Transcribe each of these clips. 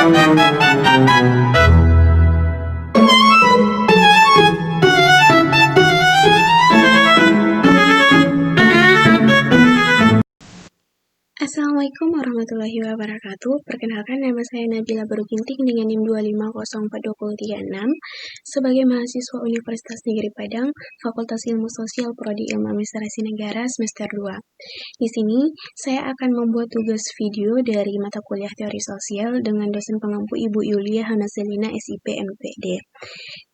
Assalamualaikum warahmatullahi wabarakatuh. Perkenalkan, nama saya Nabila Baruginting dengan NIM 2504236 sebagai mahasiswa Universitas Negeri Padang, Fakultas Ilmu Sosial Prodi Ilmu Administrasi Negara semester 2. Di sini saya akan membuat tugas video dari mata kuliah Teori Sosial dengan dosen pengampu Ibu Yulia Hanaselina SIP MPD.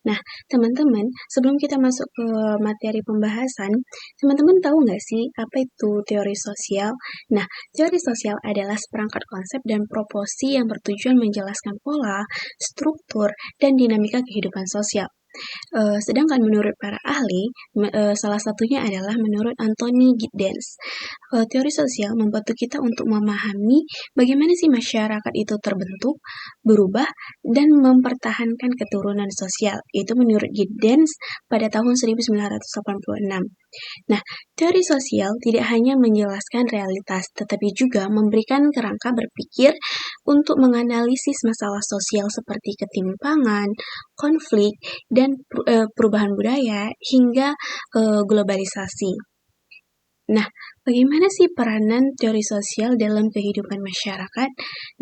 Nah, teman-teman, sebelum kita masuk ke materi pembahasan, teman-teman tahu nggak sih apa itu teori sosial? Nah, teori sosial adalah seperangkat konsep dan proporsi yang bertujuan menjelaskan pola, struktur, dan dinamika kehidupan sosial. Sedangkan menurut para ahli, salah satunya adalah menurut Anthony Giddens. Teori sosial membantu kita untuk memahami bagaimana sih masyarakat itu terbentuk, berubah, dan mempertahankan keturunan sosial. Itu menurut Giddens pada tahun 1986. Nah, teori sosial tidak hanya menjelaskan realitas, tetapi juga memberikan kerangka berpikir untuk menganalisis masalah sosial seperti ketimpangan, konflik, dan perubahan budaya hingga globalisasi. Nah, bagaimana sih peranan teori sosial dalam kehidupan masyarakat?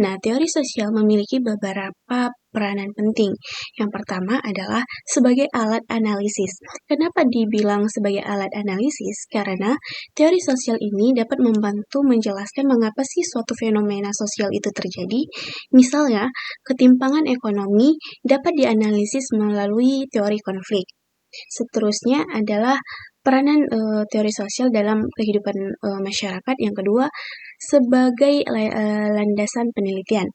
Nah, teori sosial memiliki beberapa peranan penting. Yang pertama adalah sebagai alat analisis. Kenapa dibilang sebagai alat analisis? Karena teori sosial ini dapat membantu menjelaskan mengapa sih suatu fenomena sosial itu terjadi. Misalnya, ketimpangan ekonomi dapat dianalisis melalui teori konflik. Seterusnya adalah peranan teori sosial dalam kehidupan masyarakat. Yang kedua, sebagai landasan penelitian.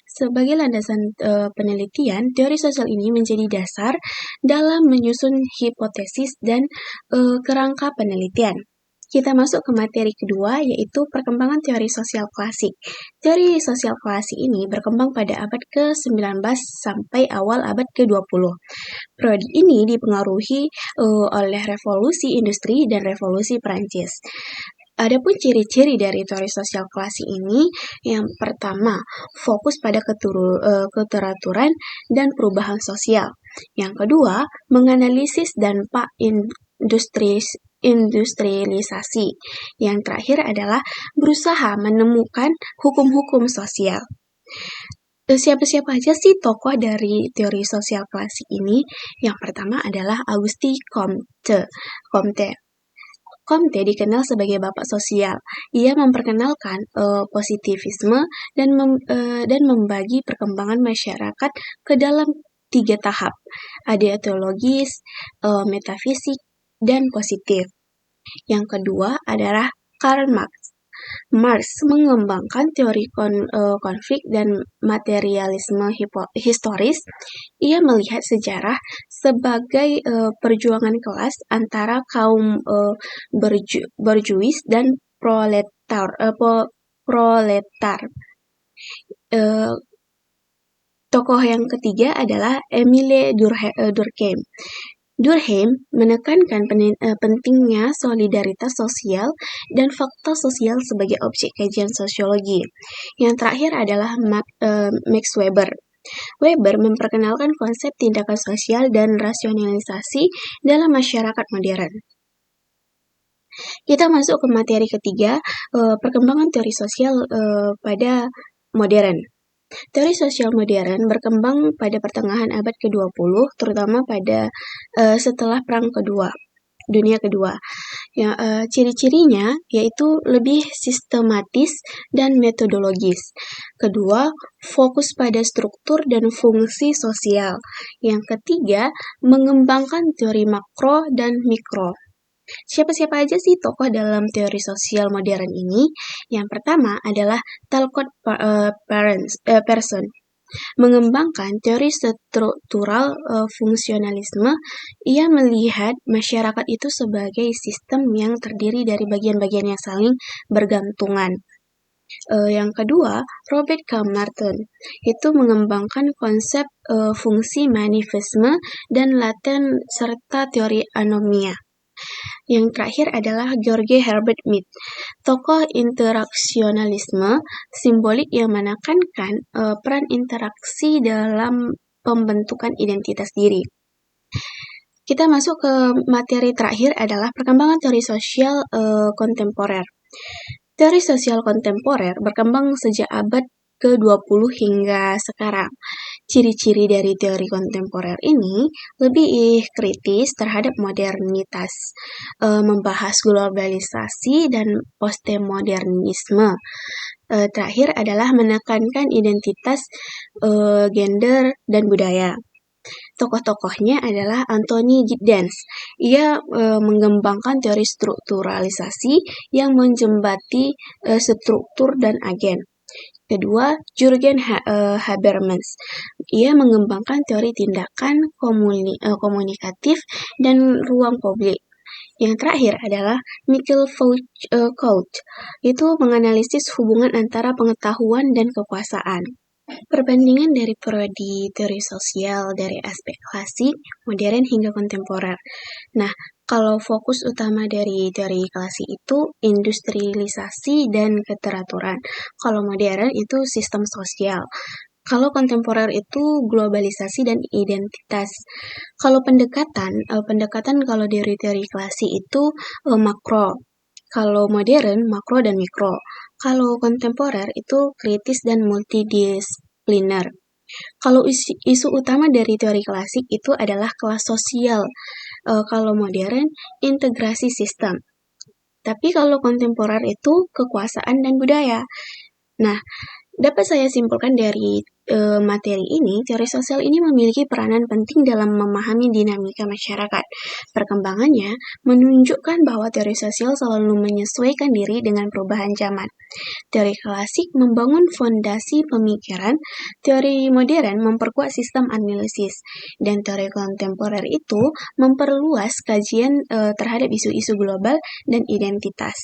Sebagai landasan penelitian, teori sosial ini menjadi dasar dalam menyusun hipotesis dan kerangka penelitian. Kita masuk ke materi kedua, yaitu perkembangan teori sosial klasik. Teori sosial klasik ini berkembang pada abad ke-19 sampai awal abad ke-20. Prodi ini dipengaruhi oleh revolusi industri dan revolusi Perancis. Adapun ciri-ciri dari teori sosial klasik ini, yang pertama, fokus pada keteraturan dan perubahan sosial. Yang kedua, menganalisis dampak industrialisasi. Yang terakhir adalah berusaha menemukan hukum-hukum sosial. Siapa-siapa aja sih tokoh dari teori sosial klasik ini? Yang pertama adalah Auguste Comte. Comte dikenal sebagai bapak sosial. Ia memperkenalkan positivisme dan membagi perkembangan masyarakat ke dalam 3 tahap. Ada teologis, metafisik, dan positif. Yang kedua adalah Karl Marx. Marx mengembangkan teori konflik dan materialisme historis. Ia melihat sejarah sebagai perjuangan kelas antara kaum berjuis dan proletar. Tokoh yang ketiga adalah Emile Durkheim. Durkheim menekankan pentingnya solidaritas sosial dan fakta sosial sebagai objek kajian sosiologi. Yang terakhir adalah Max Weber. Weber memperkenalkan konsep tindakan sosial dan rasionalisasi dalam masyarakat modern. Kita masuk ke materi ketiga, perkembangan teori sosial pada modern. Teori sosial modern berkembang pada pertengahan abad ke-20, terutama pada setelah Perang Dunia Kedua. Ciri-cirinya yaitu lebih sistematis dan metodologis. Kedua, fokus pada struktur dan fungsi sosial. Yang ketiga, mengembangkan teori makro dan mikro. Siapa-siapa aja sih tokoh dalam teori sosial modern ini? Yang pertama adalah Talcott Persson. Mengembangkan teori struktural fungsionalisme, ia melihat masyarakat itu sebagai sistem yang terdiri dari bagian-bagian yang saling bergantungan. Yang kedua, Robert K. Martin, itu mengembangkan konsep fungsi manifestisme dan laten serta teori anomia. Yang terakhir adalah George Herbert Mead, tokoh interaksionalisme simbolik yang menekankan peran interaksi dalam pembentukan identitas diri. Kita masuk ke materi terakhir adalah perkembangan teori sosial kontemporer. Teori sosial kontemporer berkembang sejak abad ke-20 hingga sekarang. Ciri-ciri dari teori kontemporer ini lebih kritis terhadap modernitas, membahas globalisasi dan postmodernisme. Terakhir adalah menekankan identitas, gender, dan budaya. Tokoh-tokohnya adalah Anthony Giddens. Ia mengembangkan teori strukturalisasi yang menjembati struktur dan agen. Kedua, Jürgen Habermas. Ia mengembangkan teori tindakan komunikatif dan ruang publik. Yang terakhir adalah Michael Foucault. Itu menganalisis hubungan antara pengetahuan dan kekuasaan. Perbandingan dari prodi teori sosial dari aspek klasik, modern hingga kontemporer. Nah, kalau fokus utama dari teori klasik itu industrialisasi dan keteraturan. Kalau modern itu sistem sosial. Kalau kontemporer itu globalisasi dan identitas. Kalau pendekatan kalau dari teori klasik itu makro. Kalau modern, makro dan mikro. Kalau kontemporer itu kritis dan multidisipliner. Kalau isu utama dari teori klasik itu adalah kelas sosial. Kalau modern, integrasi sistem. Tapi kalau kontemporer itu kekuasaan dan budaya. Nah, dapat saya simpulkan dari materi ini, teori sosial ini memiliki peranan penting dalam memahami dinamika masyarakat. Perkembangannya menunjukkan bahwa teori sosial selalu menyesuaikan diri dengan perubahan zaman. Teori klasik membangun fondasi pemikiran, teori modern memperkuat sistem analisis, dan teori kontemporer itu memperluas kajian terhadap isu-isu global dan identitas.